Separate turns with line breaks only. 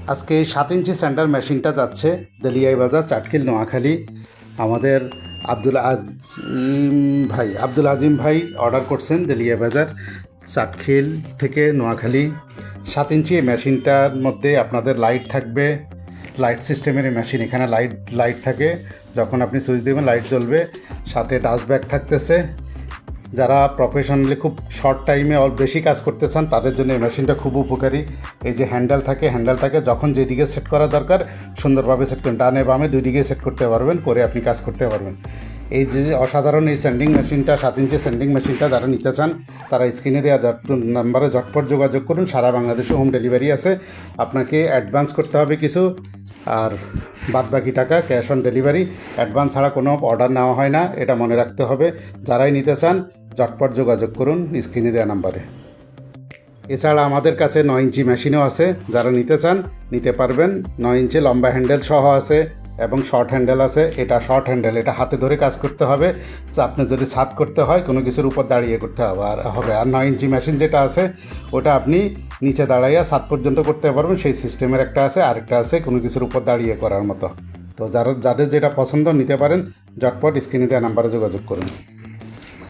আজকে 7 ইঞ্চি স্যান্ডার মেশিনটা যাচ্ছে দেলিয়াই বাজার, চাটখিল, নোয়াখালী। আমাদের আব্দুল আজিম ভাই অর্ডার করছেন দেলিয়াই বাজার, চাটখিল থেকে নোয়াখালী। 7 ইঞ্চি এই মেশিনটার মধ্যে আপনাদের লাইট থাকবে, লাইট সিস্টেমের এই মেশিন। এখানে লাইট থাকে, যখন আপনি সুইচ দেবেন লাইট জ্বলবে। সাথে ডাস্ট ব্যাগ থাকতেছে। যারা প্রফেশনালি খুব শর্ট টাইমে বেশি কাজ করতে চান তাদের জন্য এই মেশিনটা খুব উপকারী। এই যে হ্যান্ডেলটাকে যখন যেদিকে সেট করা দরকার সুন্দরভাবে সেট করুন, ডানে বামে দুই দিকে সেট করতে পারবেন, করে আপনি কাজ করতে পারবেন। এই যে অসাধারণ এই সেন্ডিং মেশিনটা, 7 ইঞ্চি সেন্ডিং মেশিনটা যারা নিতে চান তারা স্ক্রিনে দেওয়া নাম্বারে ঝটপট যোগাযোগ করুন। সারা বাংলাদেশে হোম ডেলিভারি আছে। আপনাকে অ্যাডভান্স করতে হবে কিছু, আর বাদবাকি টাকা ক্যাশ অন ডেলিভারি। অ্যাডভান্স ছাড়া কোনো অর্ডার নেওয়া হয় না, এটা মনে রাখতে হবে। যারাই নিতে চান ঝটপট যোগাযোগ করুন স্ক্রিনে দেওয়া নাম্বারে। এছাড়া আমাদের কাছে 9 ইঞ্চি মেশিনও আছে, যারা নিতে চান নিতে পারবেন। 9 ইঞ্চি লম্বা হ্যান্ডেল সহ আছে এবং শর্ট হ্যান্ডেল আছে। এটা শর্ট হ্যান্ডেল, এটা হাতে ধরে কাজ করতে হবে। আপনি যদি ছাদ করতে হয় কোনো কিছুর উপর দাঁড়িয়ে করতে হবে। আর 9 ইঞ্চি মেশিন যেটা আছে ওটা আপনি নিচে দাঁড়াইয়া ছাদ পর্যন্ত করতে পারবেন, সেই সিস্টেমের একটা আছে। আরেকটা আছে কোনো কিছুর উপর দাঁড়িয়ে করার মতো। তো যাদের যেটা পছন্দ নিতে পারেন, ঝটপট স্ক্রিনে দেওয়া নাম্বারে যোগাযোগ করুন।